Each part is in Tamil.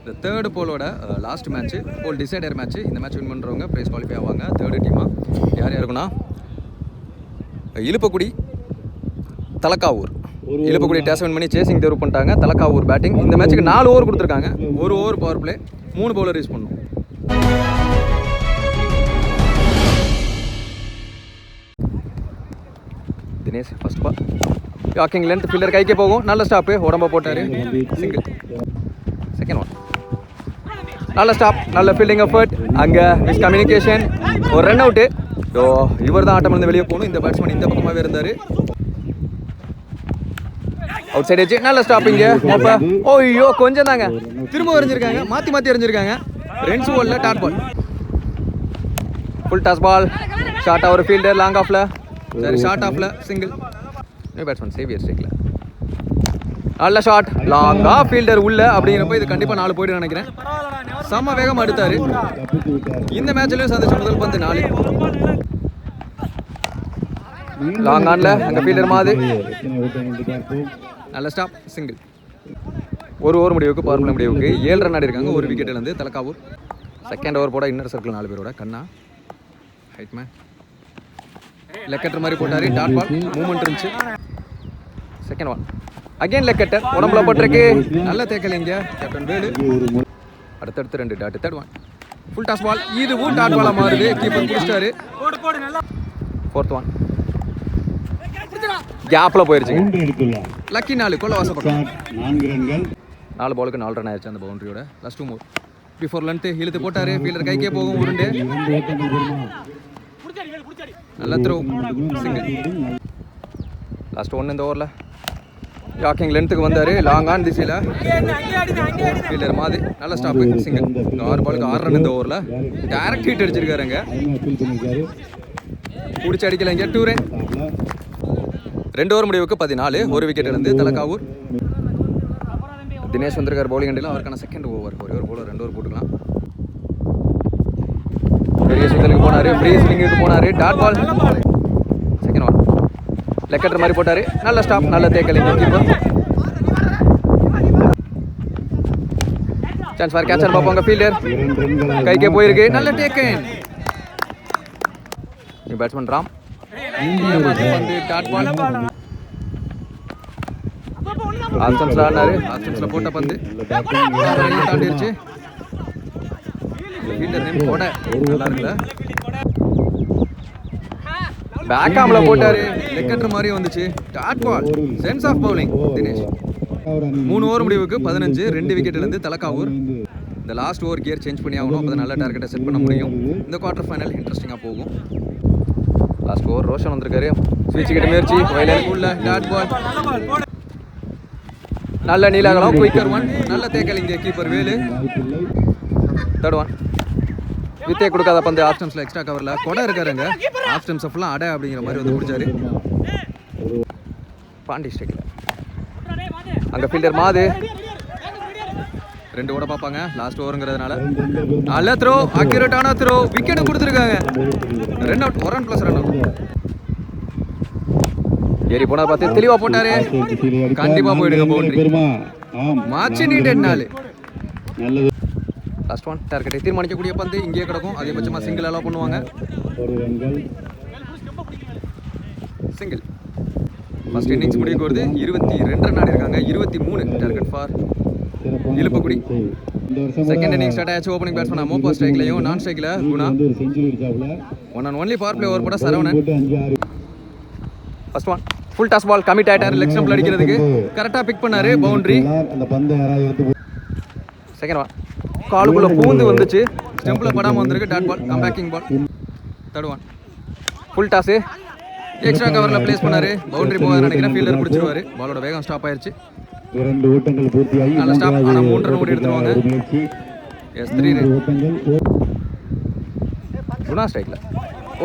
இந்த தேர்டு போலோட last match pool decider match. இந்த மேட்ச் வின் பண்ணுறவங்க ப்ரைஸ் குவாலிஃபை ஆவாங்க. தேர்டு டீமாக யார் யாருக்குன்னா இழுப்பக்குடி தலக்காவூர். இழுப்பக்குடி டேஸ் வின் பண்ணி சேசிங் தேர்வு பண்ணிட்டாங்க. தலக்காவூர் பேட்டிங். இந்த மேட்ச்சுக்கு 4 ஓவர் கொடுத்துருக்காங்க. 1 over power play, 3 bowler use பண்ணணும். Dinesh first ball walking length fielder கைக்கே போகும். நல்ல ஸ்டாப்பு, உடம்ப போட்டார். சிங்கிள். செகண்ட் ஒன் நல்ல ஸ்டாப், நல்ல ஃபீல்டிங் எஃபர்ட். அங்கே மிஸ் கம்யூனிகேஷன், ஒரு ரன் அவுட்டு. ஸோ இவர் தான் ஆட்டம் வந்து வெளியே போகணும். இந்த பேட்ஸ்மேன் இந்த பக்கமாகவே இருந்தார். அவுட் சைட் வச்சு நல்ல ஸ்டாப்பிங்க. ஓய்யோ கொஞ்சம் தாங்க, திரும்ப எறிஞ்சிருக்காங்க, மாற்றி எறிஞ்சிருக்காங்க. ரென்ஸ் பால்ல dot ball, full toss ball. Short ஒரு ஃபீல்டர் லாங் ஆஃப்ல, சரி ஷார்ட் ஆஃப்ல சிங்கிள். நியூ பேட்ஸ்மேன் சேவியர் ஸ்ட்ரைக்கில் நல்ல ஷாட், லாங்கா ஃபீல்டர் உள்ள. அப்படிங்கிறப்ப இது கண்டிப்பாக 4 போய்ட்டு நினைக்கிறேன். செம்ம வேகம் எடுத்தாரு. இந்த மேட்ச்லயும் சந்திச்ச முதல் பந்து 4. லாங் ஆன்ல அங்கே ஃபீல்டர் மாதிரி நல்ல ஸ்டாப், சிங்கிள். ஒரு ஓவர் முடிவுக்கு பவர் பிளே முடிவுக்கு 7 ரன் ஆடி இருக்காங்க. ஒரு விக்கெட்டில் இருந்து தலக்காவூர். செகண்ட் ஓவர் போட இன்னர் சர்க்கிள் 4 பேரோட. கண்ணா ஹைட்மேன் லெக்கெட்டர் மாதிரி போட்டாரு. டாட் பால், மூவ்மெண்ட் இருந்துச்சு. செகண்ட் ஒன் அகைன் லெக்கெட்டர், உடம்புல போட்டிருக்கு. நல்ல தேக்கல் இங்க கேப்டன் வேலு. அடுத்தடுத்து 2 dot. Third one full toss ball, இதுவும் டாட் பாலா மாறுது. கீப்பர் புடிச்சாரு. ஃபோர்த் ஒன் கேப்ல போயிருச்சுங்க. லக்கி 4 கொல்ல வாசப்பட்டோம். 4 பாலுக்கு 4 ரன் ஆயிடுச்சு அந்த பவுண்டரியோட. லாஸ்ட் 2 மூவ் பிஃபோர் லென்த் இழுத்து போட்டாரு. ஃபீல்டர் கைக்கே போகும். உருண்டு நல்ல த்ரோ, சிங்கிள். லாஸ்ட் 1 இந்த ஓவரில் வாக்கிங் லென்த்துக்கு வந்தார். லாங் ஆன் திசையில் ஃபீல்டர் மாதிரி நல்ல ஸ்டாப்பு, சிங்கிள். 6 பாலுக்கு 6 ரன் இந்த ஓவரில். டைரக்ட் ஹிட் அடிச்சிருக்காருங்க. பிடிச்சி அடிக்கல இங்கே 2 ரன். 2 ஓவர் முடிவுக்கு 14. ஒரு விக்கெட் இருந்து தலக்காவூர். தினேஷ் வந்திருக்கார் பவுலிங் அண்டில். அவருக்கான செகண்ட் ஓவர். ஒரு போல 2 ஓவர் போட்டுக்கலாம். பெரிய சிங்கலுக்கு போனார், ஃப்ரீ ஸ்விங்குக்கு போனார். டாட் பால், செகண்ட் ஒன் லெக்கெட்டர் மாதிரி போட்டார். நல்ல ஸ்டாப், நல்ல தேக்கல். கீப்பர் சான்ஸ் ஃபார் கேட்சர் பார்ப்பாங்க. ஃபீல்டர் கைக்கே போயிருக்கு. நல்ல டேக்கன். பேட்ஸ்மேன் ராம் வந்து டாட் பால். ஆப்ஷன்ஸ்ல ஆனாரு. ஆப்ஷன்ஸ்ல போட்ட பந்து தாண்டிருச்சு. ஃபீல்டர் நேம் போட நல்லா இருக்குல்ல. பேக் ஆம்ல போட்டாரு. லெக்கெட்டர் மாதிரி வந்துச்சு. Dot ball, sense of bowling Dinesh. 3 over முடிவுக்கு 15. 2 விக்கெட்ல இருந்து தலக்காவூர். இந்த லாஸ்ட் ஓவர் கியர் சேஞ்ச் பண்ணி ஆகணும். அப்போ நல்ல டார்கெட்டை செட் பண்ண முடியும். இந்த குவார்டர் ஃபைனல் இன்ட்ரெஸ்டிங்காக போகும். லாஸ்ட் ஓவர் ரோஷன் வந்திருக்காரு. ஸ்விட்ச் கிட்ட முயற்சி, வயலுக்குள்ள டாட் பால். நல்ல நீலாகலம், குயிக்கர் ஒன். நல்ல தேக்கல் இங்கே கீப்பர் வேலு. தேர்ட் ஒன் வித்தே கொடுக்காத பந்து ஆஃப் ஸ்டம்ப்ஸ்ல எக்ஸ்ட்ரா கவர்ல. கொடை இருக்காருங்க. ஆஃப் ஸ்டம்ப்ஸ் ஃபுல்லாக அடை அப்படிங்கிற மாதிரி வந்து பிடிச்சாரு. பாண்டி ஸ்ட்ரைக்கில் அங்கே ஃபீல்டர் மாது 2 ஓட பார்ப்பாங்க லாஸ்ட் ஓவருங்கிறதுனால. நல்ல த்ரோ, அக்யூரேட்டான த்ரோ. விக்கெட் கொடுத்துருக்காங்க. Run out, 1 run plus run out. ஏறி போனா பார்த்து தெளிவாக போட்டாரு. கண்டிப்பாக போயிடுங்க boundary. Much needed 4. Last one டார்கெட்டை தீர்மானிக்கக்கூடிய பந்து இங்கே கிடக்கும். அதிகபட்சமாக சிங்கிள் அலோவ் பண்ணுவாங்க. சிங்கிள். ஃபர்ஸ்ட் இன்னிங்ஸ் முடிவுக்கு வருது. 22 ரன் ஆடி இருக்காங்க. 23 target for Iluppakkudi. Second innings start ஆச்சு. ஓப்பனிங் பேட்ஸ்மேன் மோப்பா ஸ்ட்ரைக்லையும் நான் ஸ்ட்ரைக்கில் Guna. 1 and only power play over போட Saravanan. First one full toss ball, commit ஆயிட்டாரு. லெக் ஸ்டம்பில் அடிக்கிறதுக்கு கரெக்டாக பிக் பண்ணாரு. பவுண்டரி. செகண்ட் ஒன் காலுக்குள்ள பூந்து வந்துச்சு. ஸ்டெம்பில் படாமல் வந்திருக்கு. Dot ball, comebacking ball. Third one full toss extra கவரில் பிளேஸ் பண்ணாரு. பவுண்டரி போகாது நினைக்கிறேன். ஃபீல்டர் பிடிச்சிருவாரு. பாலோட வேகம் ஸ்டாப் ஆயிடுச்சு. 2 ஓட்டங்கள் பூர்த்தியாகி நல்ல ஸ்டாப். ஆனால் 3 ரன் ஓடி எடுத்துருவாங்க. S 3 run. குணா ஸ்ட்ரைக்கில்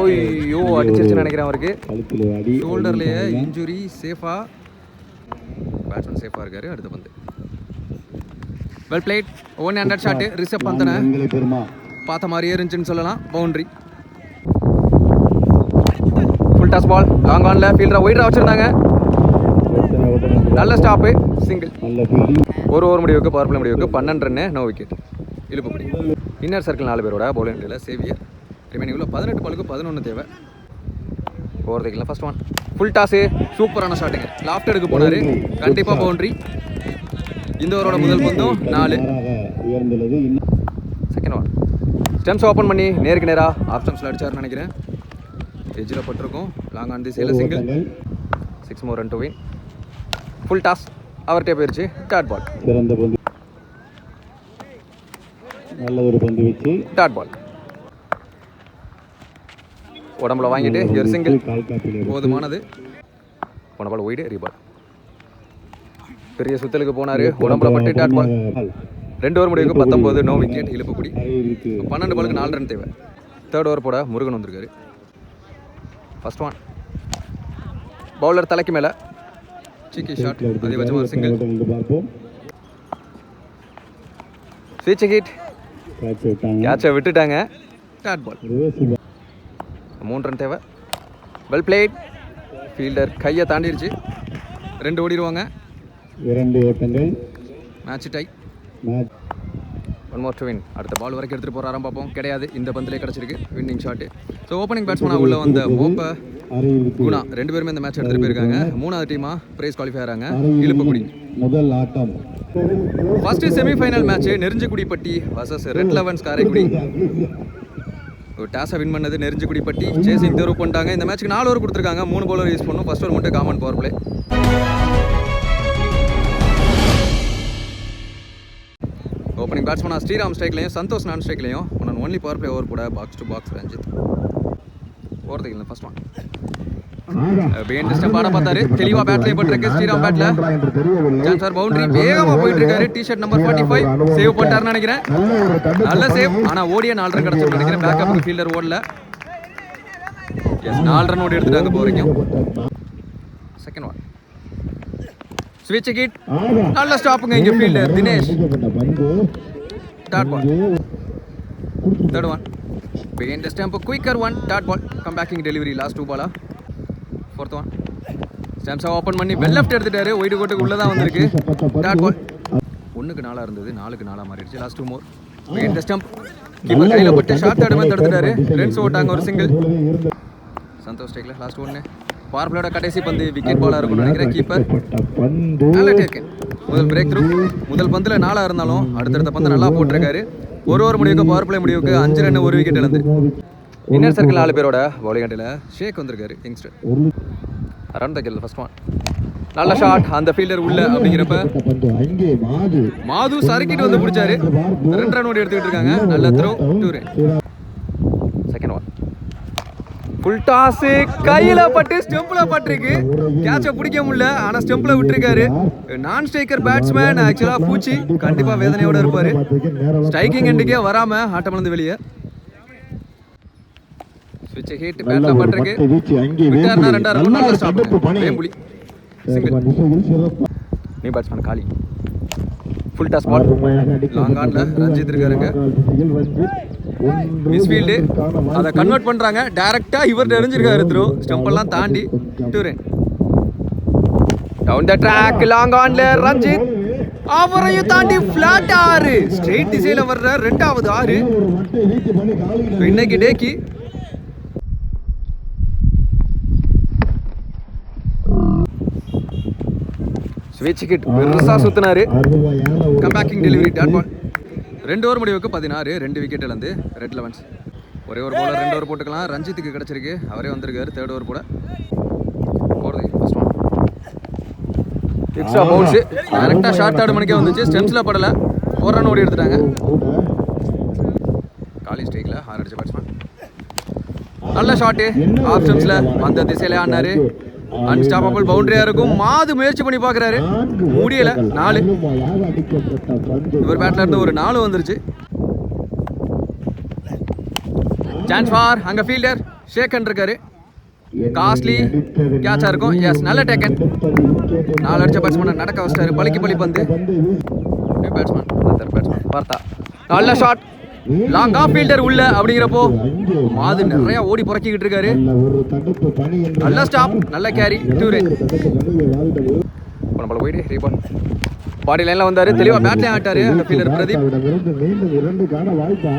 ஓய்யோ அடிச்சிருச்சுன்னு நினைக்கிறேன். அவருக்கு ஷோல்டர்லேயே இன்ஜுரி. சேஃபா பேட்ஸ்மேன் சேஃபாக இருக்காரு. அடுத்த பந்து வெல் பிளேட். 100 ஷாட்டு. ரிஷப் பந்தனை பார்த்த மாதிரியே இருந்துச்சுன்னு சொல்லலாம். Boundary. Full toss ball, long ஆன்ல ஃபீல்டரை ஒயிடரா வச்சிருந்தாங்க. நல்ல ஸ்டாப்பு, சிங்கிள். ஒரு ஓவர் முடிவுக்கு பவர் பிளே முடிவுக்கு 12 ரன்னு, நோ விக்கெட். இழுப்புப்படி. இன்னர் சர்க்கிள் 4 பேரோட பவுலிங் அணியில் சேவியர். ரிமைனிங் உள்ள 18 பாலுக்கு 11 தேவை. ஓவர் தைக்கல. ஃபர்ஸ்ட் ஒன் ஃபுல் டாஸு, சூப்பரான ஷாட்டுங்க. லாஃப்ட் எடுக்க போனார், கண்டிப்பாக பவுண்ட்ரி. இந்த ஓவரோட முதல் பந்தும் 4. உயர்ந்துள்ளது. செகண்ட் ஒன் ஸ்டெம்ஸ் ஓப்பன் பண்ணி நேருக்கு நேராக ஆஃப் ஸ்டெம்ஸில் அடிச்சாருன்னு நினைக்கிறேன். எஜ்ஜில் பட்டிருக்கும். லாங் ஆன் திசையில் single. 6 more run to win. Full toss அவர்கிட்டே போயிடுச்சு. Dot ball. சிறந்த பந்து, நல்ல ஒரு பந்து வச்சு டாட் பால். உடம்புல வாங்கிட்டு ஒரு சிங்கிள் கால் காப்பில் போதுமானது. போன பால் ஒய்டு, ரீபால். பெரிய சுத்தலுக்கு போனார், உடம்புல பட்டு டாட் பால். 2 ஓவர் முடிவுக்கு 19, நோ விக்கெட். இழுப்புக்குடி. 12 பாலுக்கு 4 ரன் தேவை. தேர்ட் ஓவர் போட முருகன் வந்திருக்காரு. ஃபர்ஸ்ட் ஒன் பவுலர் தலைக்கு மேலே சிக்கி ஷாட், அதிகபட்சம் ஒரு சிங்கிள். பார்ப்போம். ஸ்விட்ச் ஹிட், கேட்ச் விட்டாங்க. கேட்சை விட்டுட்டாங்க. Dot ball. ரிவர்ஸ் 3 ரன் தேவை. Well played. ஃபீல்டர் கையை தாண்டிடுச்சு. 2 ஓடிடுவாங்க. 2 ஓட்டங்கள். Match tie. Match 1 more to win. அடுத்த பால் வரைக்கும் எடுத்துகிட்டு போகிறாராம் பார்ப்போம். கிடையாது, இந்த பந்திலே கிடச்சிருக்கு வின்னிங் ஷாட்டு. ஸோ ஓப்பனிங் பேட்ஸ்மேனாக உள்ள வந்த மோப்ப குணா 2 பேருமே இந்த மேட்ச் எடுத்துகிட்டு போயிருக்காங்க. 3வது டீமாக பிரைஸ் குவாலிஃபை ஆகிறாங்க. இழுப்புக்குடி. முதல் ஆட்டம். First semifinal match Nerunjikudipatti versus red elevens Karaikudi. ஒரு டாஸை வின் பண்ணது நெருஞ்சிக்குடிப்பட்டி. சேசிங் தேர்வு பண்ணிட்டாங்க. இந்த மேட்ச்சுக்கு 4 ஓவர் கொடுத்துருக்காங்க. 3 பவுலர் யூஸ் பண்ணும். ஃபர்ஸ்ட் ஓவர் மட்டும் காமன் பவர் பிளே. ஓப்பனிங் பேட்ஸ்மேனாக ஸ்ரீராம் ஸ்ட்ரைக்லையும் சந்தோஷ் நான் ஸ்ட்ரைக்லையும் ஒன்லி பவர் பிளே ஓவர் கூட box to box Ranjith. Over தைக்கல. ஃபர்ஸ்ட் ஒன் பிஹைண்ட் ஸ்டெம்ப் ஆட பார்த்தாரு. தெளிவாக பேட்லேயே பட்டிருக்கு ஸ்ரீராம் பேட்டில். Chance for boundary. வேகமாக போயிட்டு இருக்காரு. டிஷர்ட் நம்பர் 45 சேவ் பண்ணிட்டாருன்னு நினைக்கிறேன். நல்ல சேவ். ஆனால் ஓடிய 4 ரன் கிடச்சிருக்கு நினைக்கிறேன். பேக்கப் ஃபீல்டர் ஓடல. எஸ், 4 ரன் ஓடி எடுத்துட்டாங்க இப்போ வரைக்கும். செகண்ட் ஒன் ஸ்விட்ச் ஹிட், நல்ல ஸ்டாப்புங்க இங்கே fielder Dinesh. Dot ball. Third one behind stump, quicker one, dot ball. Come backing delivery. Last 2 பாலா. ஃபோர்த் ஒன் ஸ்டெம்ஸை ஓப்பன் பண்ணி வெல் லெஃப்ட் எடுத்துட்டாரு. ஒயிட் கோட்டுக்கு உள்ளே தான் வந்திருக்கு. Dot ball. 1க்கு 4 இருந்தது, 4க்கு 4 மாறிடுச்சு. Last 2 more. Behind stump, keeper கையில் பட்டு ஷார்ட் தடுமை தடுத்துட்டாரு. ரன்ஸ் ஓட்டாங்க. ஒரு சிங்கிள். சந்தோஷ் ஸ்ட்ரைக்கில். லாஸ்ட் 1 பவர் பிளேயோட கடைசி பந்து விக்கெட் பாலாக இருக்கும்னு நினைக்கிறேன். கீப்பர் நல்ல டேக்கன். முதல் பிரேக் த்ரூ. முதல் பந்தில் 4 இருந்தாலும் அடுத்தடுத்த பந்து நல்லா போட்டிருக்காரு. ஒரு ஓவர் முடிவுக்கு பவர் பிளே முடிவுக்கு 5 ரன், 1 விக்கெட் இழந்து. இன்னர் சர்க்கிள் 4 பேரோட பவுலிங் அணியில் ஷேக் வந்திருக்காரு, யங்ஸ்டர். ரன் தைக்கல. ஃபர்ஸ்ட் ஒன் நல்ல ஷாட். அந்த ஃபீல்டர் உள்ள அப்படிங்கிறப்ப மாது சறுக்கிட்டு வந்து பிடிச்சாரு. 2 ரன் ஓடி எடுத்துக்கிட்டு இருக்காங்க. நல்ல throw. 2 run. Second one full toss, கையில பட்டு ஸ்டெம்ப்ல பட்டிருக்கு. கேட்சை பிடிக்க முடியல, ஆனா ஸ்டெம்ப்ல விட்டுருக்காரு. நான் ஸ்ட்ரைக்கர் பேட்ஸ்மேன். ஆக்சுவலா பூச்சி கண்டிப்பா வேதனையோட இருப்பாரு. ஸ்ட்ரைக்கிங் எண்டுக்கே வராம ஆட்டம் இழந்து வெளியே. ஸ்விட்ச் ஹிட், பேட்ல பட்டிருக்கு. விட்டார்னா 2 ரன். நல்ல ஸ்டாப். வேம்புலி சிங்கிள். நீ பேட்ஸ்மேன் காலி. Full toss ball. லாங் ஆன்ல ரஞ்சித் இருக்காருங்க. மிஸ்ஃபீல்டு அதை கன்வெர்ட் பண்றாங்க. டைரக்டா இவர் தெரிஞ்சிருக்காரு. த்ரோ ஸ்டம்ப் எல்லாம் தாண்டி 2 run. Down the track. Long ஆன்ல ரஞ்சித் அவரையும் தாண்டி பிளாட் 6. ஸ்ட்ரெயிட் திசையில வர்ற 2வது 6. இன்னைக்கு டேக்கி ஸ்விட்ச் ஹிட் பெருசா சுத்தினாரு. Come backing delivery. Dot ball. 2 over முடிவுக்கு 16, 2 விக்கெட் இழந்து ரெட் லெவன்ஸ். ஒரே ஒரு பவுலர் 2 ஓவர் போட்டுக்கலாம். ரஞ்சித்துக்கு கிடச்சிருக்கு. அவரே வந்திருக்காரு தேர்ட் ஓவர் போட. First one extra bounce. கரெக்டாக ஷார்ட் 3 மணிக்கே வந்துச்சு. ஸ்டெம்ஸில் படலை. 4 ரன் ஓடி எடுத்துட்டாங்க. காலி ஸ்ட்ரைக்கில் 6 அடிச்ச பேட்ஸ்மேன். நல்ல ஷாட்டு. ஆஃப் ஸ்டெம்ஸில் அந்த திசையில ஆடினாரு. அன்ஸ்டாப்பபிள் பவுண்டரியா இருக்கும். மாது முயற்சி பண்ணி பார்க்குறாரு, முடியல. 4. இவர் பேட்ல இருந்து ஒரு 4 வந்துருச்சு. சான்ஸ் ஃபார் அங்க ஃபீல்டர் ஷேக்கன் இருக்காரு. காஸ்ட்லி கேட்சா இருக்கும். எஸ், நல்ல டேக்கன். 4 அடிச்ச பேட்ஸ்மேன் நடக்க வச்சிட்டாரு. பலிக்கு பலி பந்து. பேட்ஸ்மேன் பார்த்தா நல்ல ஷாட். லாங் ஆஃப் ஃபீல்டர் உள்ள அப்படிங்கிறப்போ மாது நிறைய ஓடி புறக்கிக்கிட்டு இருக்காரு. நல்ல ஸ்டாப், நல்ல கேரி. 2 ரன். போயிடு ரீபால். பாடி லைன்ல வந்தாரு, தெளிவா பேட்லயும் ஆட்டாரு அந்த ஃபீல்டர் பிரதீப். மீண்டும் 2 காண வாய்ப்பா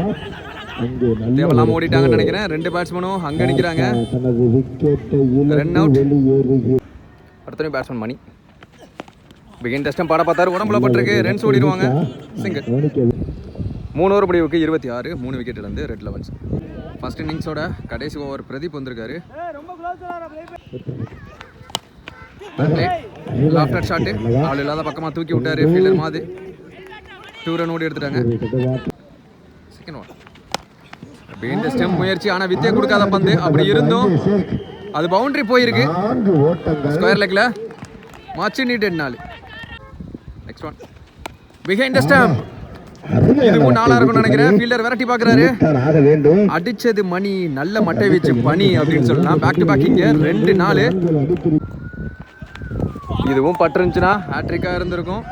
அங்கே நல்ல தேவலாம் ஓடிட்டாங்கன்னு நினைக்கிறேன். 2 பேட்ஸ்மேனும் அங்க நிக்கிறாங்க. தனது விக்கெட்டை ரன் அவுட். வெளியேறுகிறது. அடுத்த பேட்ஸ்மேன் மணி பிகின் டெஸ்டம் பாட பார்த்தாரு, உடம்புல பட்டிருக்கு, ரன்ஸ் ஓடிடுவாங்க. சிங்கிள். 3 ஓவர் முடிவுக்கு 26, 3 விக்கெட் இழந்து ரெட் லெவன்ஸ். ஃபர்ஸ்ட் இன்னிங்ஸோட கடைசி ஓவர் பிரதீப் வந்திருக்காரு. லாஃப்டர் ஷாட்டு ஆள் இல்லாத பக்கமாக தூக்கி விட்டாரு ஃபீல்டர் மாதிரி. 2 ரன் ஓடி எடுத்துட்டாங்க. செகண்ட் ஓவர் பிகின் டெஸ்டம் முயற்சி, ஆனால் வித்தியை கொடுக்காத பந்து. அப்படி இருந்தும் அது பவுண்டரி போயிருக்கு. ஸ்கொயர் லெக்ல much needed 4. Next one behind the stump. இதுவும் 4 இருக்கும்னு நினைக்கிறேன். ஃபீல்டர் விரட்டி பார்க்குறாரு, அடிச்சது மணி. நல்ல மட்டை வீச்சு பனி அப்படின்னு சொல்லலாம். பேக் டு பேக் இங்கே 2 4. இதுவும் பட்டுருந்துச்சுன்னா ஹேட்ரிக்காக இருந்திருக்கும்.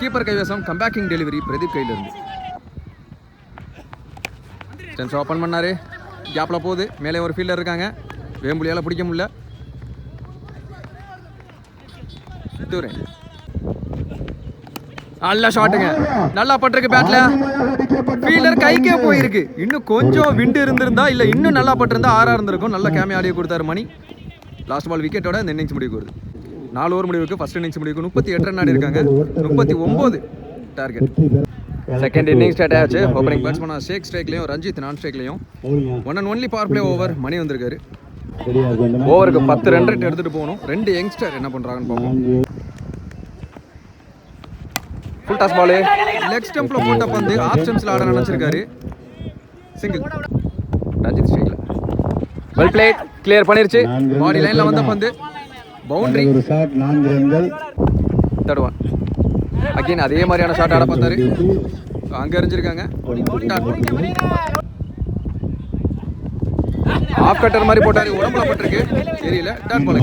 கீப்பர் கைவசம் கம்பேக்கிங் டெலிவரி பிரதீப் கையில் இருந்து. ஸ்டென்ஸ் ஓப்பன் பண்ணாரு, கேப்பில் போகுது. மேலே ஒரு ஃபீல்டர் இருக்காங்க, வேம்புலியால் பிடிக்க முடியல. நல்ல ஷாட்டுங்க, நல்லா பட்டிருக்கு பேட்ல. ஃபீல்டர் கைக்கே போயிருக்கு. இன்னும் கொஞ்சம் விண்டு இருந்திருந்தா, இல்லை இன்னும் நல்லா பட்டிருந்தா 6 இருந்திருக்கும். நல்ல கேமே ஆடியோ கொடுத்தாரு மணி. லாஸ்ட் பால் விக்கெட்டோட இந்த இன்னிங்ஸ் முடிவுக்கு வருது. 4 ஓவர் முடிவுக்கு ஃபர்ஸ்ட் இன்னிங்ஸ் முடிவுக்கு 38 ரன் ஆடி இருக்காங்க. 39 டார்கெட். செகண்ட் இன்னிங்ஸ் ஸ்டார்ட் ஆச்சு. ஓப்பனிங் பேட்ஸ்மேனா ஷேக் ஸ்ட்ரைக்லையும் ரஞ்சித் நான் ஸ்ட்ரைக்லையும். 1 and only power play over Mani வந்திருக்காரு. ஓவருக்கு 10 ரன் ரேட் எடுத்துட்டு போகணும். 2 யங்ஸ்டர் என்ன பண்றாங்கன்னு பார்ப்போம். ஃபுல் டாஸ் பால் லெக் ஸ்டம்ப்ல போட்ட பந்து ஆப்ஷன்ஸ்ல ஆட நினைச்சிருக்காரு. சிங்கிள். ரஞ்சித் ஸ்ட்ரைக்ல வெல் பிளேட், கிளியர் பண்ணிருச்சு. பாடி லைன்ல வந்த பந்து பவுண்டரி. ஒரு ஷாட் 4 ரன்கள். தடுவான் அகைன் அதே மாதிரியான ஷாட் ஆட பார்த்தாரு. அங்க எறிஞ்சிருக்காங்க. ஆஃப் கட்டர் மாதிரி போட்டாரு, உடம்புல பட்டிருக்கு, தெரியல. டாட் பால்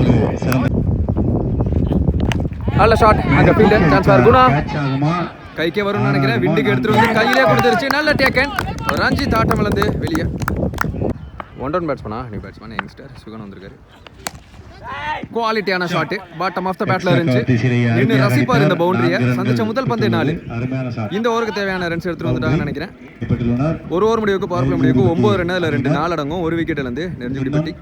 நல்ல ஷாட். அங்க ஃபீல்டர் ட்ரான்ஸ்ஃபர் குணா கைக்கே வரும்னு நினைக்கிறேன். விண்டுக்கு எடுத்துட்டு வந்து கையிலே கொடுத்துருச்சு. நல்ல டேக்கன். ரஞ்சித் ஆட்டம் இழந்து வெளியே. 1 ரன் பேட்ஸ்மேனா நியூ பேட்ஸ்மேன் யங்ஸ்டர் சுகன் வந்திருக்காரு. குவாலிட்டியான ஷாட் பாட்டம் ஆஃப் த பேட்ல இருந்துச்சு. இன்னும் ரசிப்பார் இந்த பவுண்டரியை. சந்திச்ச முதல் பந்து 4. இந்த ஓவருக்கு தேவையான ரன்ஸ் எடுத்துட்டு வந்துட்டாங்கன்னு நினைக்கிறேன். 1 ஓவர் முடிவுக்கு பவர் பிளே முடிவுக்கு 9 ரன். அதில் 2 4 அடங்கும். 1 விக்கெட் இழந்து நெருஞ்சிப்பட்டி.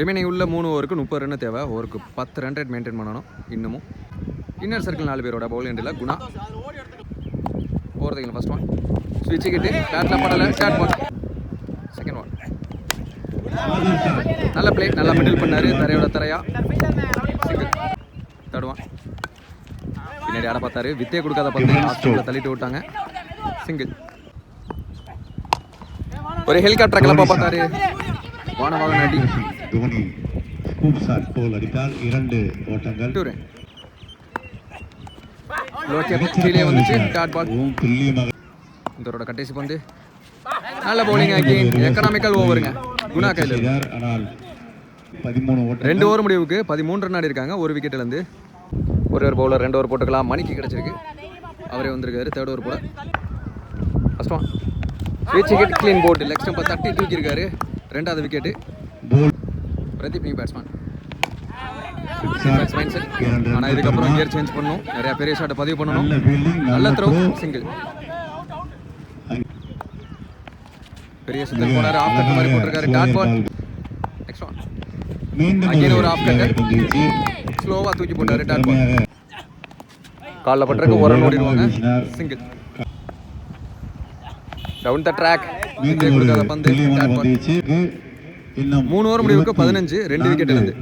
ரிமைனிங் உள்ள 3 ஓவருக்கு 30 ரன் தேவை. ஓவருக்கு 10 ரன் ரேட் மெயின்டைன் பண்ணணும். இன்னமும் இன்னர் சர்க்கிள் 4 பேரோட பவுல் எண்டில் குணா ஓவர். ஃபர்ஸ்ட் ஒன் ஸ்விட்ச் கிட்டு பேட்ல படல. Shot ball. செகண்ட் ஒன் நல்ல பிளே, நல்லா மிடில் பண்ணாரு. தரையோட தரையா சிங்கிள். தடுவான் பின்னாடி ஆட பார்த்தாரு. வித்தே கொடுக்காத பந்து ஆஸ்ட்ரேலியா தள்ளிட்டு விட்டாங்க. சிங்கிள். ஒரு ஹெலிகாப்டர் கிளப்ப பார்த்தாரு. வானவாக அடி. தோனி ஸ்கூப் ஷாட் போல் அடித்தால் 2 ஓட்டங்கள். 2 ரன். லோக்கேட் கீழே வந்துச்சு. Dot ball. இதோட கடைசி பந்து நல்ல பவுலிங் ஆகி எக்கனாமிக்கல் ஓவருங்க. குணா கையில். ஆனால் 13 ஓவர். 2 ஓவர் முடிவுக்கு 13 ரன் ஆடி இருக்காங்க. 1 விக்கெட் இழந்து. ஒரு பவுலர் 2 ஓவர் போட்டுக்கலாம். மணிக்கு கிடைச்சிருக்கு, அவரே வந்திருக்காரு. 3rd ஓவர் போட. ஃபர்ஸ்ட் ஒன் ஸ்விட்ச் விக்கெட் க்ளீன் போர்டு. லெக் ஸ்டம்பை தட்டி தூக்கியிருக்காரு. 2வது விக்கெட்டு. Pradeep new batsman. ஆனால் இதுக்கப்புறம் கியர் சேஞ்ச் பண்ணணும். நிறைய பெரிய ஷாட்டை பதிவு பண்ணணும். நல்ல த்ரோ. சிங்கிள். பெரிய சுத்தல் போனாரு. ஆஃப் கட் மாதிரி போட்டிருக்காரு. Dot ball. Next one again ஒரு ஆஃப் கட். ஸ்லோவா தூக்கி போட்டாரு. Dot ball. கால்ல பட்டிருக்கு. 1 ரன் ஓடிடுவாங்க. Single. Down the track. Wicket கொடுக்காத பந்து. Dot ball. 3 ஓவர் முடிவுக்கு 15, 2 விக்கெட் இழந்து.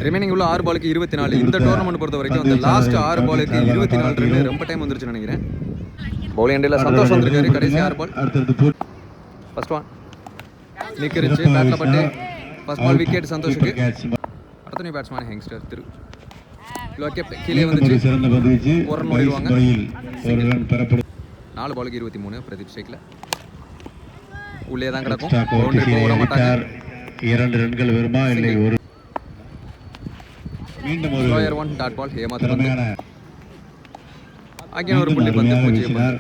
ரிமைனிங் உள்ள 6 பாலுக்கு 24. இந்த டோர்னமெண்ட் பொறுத்த வரைக்கும் அந்த லாஸ்ட் 6 பாலுக்கு 24 ரன் ரொம்ப டைம் வந்துருச்சு நினைக்கிறேன். பவுலிங் எண்டில் சந்தோஷம் வந்திருக்காரு. கடைசி 6 பால். ஃபர்ஸ்ட் ஒன் நிற்கிருச்சு. பேட்டில் பட்டு ஃபர்ஸ்ட் பால் விக்கெட் சந்தோஷுக்கு. அடுத்த நியூ பேட்ஸ்மேன் யங்ஸ்டர் திரு லோக்கே கீழே வந்துச்சு. 1 ரன் ஓடிடுவாங்க. 4 பாலுக்கு 23. பிரதீப் ஸ்ட்ரைக்கில் உள்ளே தான் கிடக்கும். பவுண்டரி போட மாட்டாங்க. 2 ரன்கள் வருமா இல்லை? ஒரு மீண்டும் ஒரு லோயர் ஒன் டாட் பால். ஏமாத்து பந்து. அகைன் ஒரு புள்ளி பந்து. பூஜ்ஜியம் பந்து.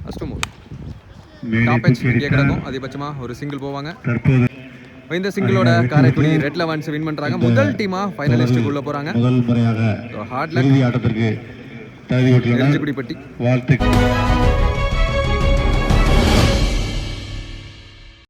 ஃபர்ஸ்ட் மூவ் டாப் எட்ஜ் இங்கே கிடக்கும். அதிகபட்சமாக ஒரு சிங்கிள் போவாங்க. இந்த சிங்கிளோட காரைக்குடி ரெட் லெவன்ஸ் வின் பண்றாங்க. முதல் டீமா ஃபைனலிஸ்டுக்குள்ள போறாங்க. முதல் முறையாக ஹார்ட் லக் இறுதி ஆட்டத்திற்கு தகுதி பெற்றுள்ளனர். எரிஞ்சிக்குடிப்பட்டி வாழ்த்துக்கள்.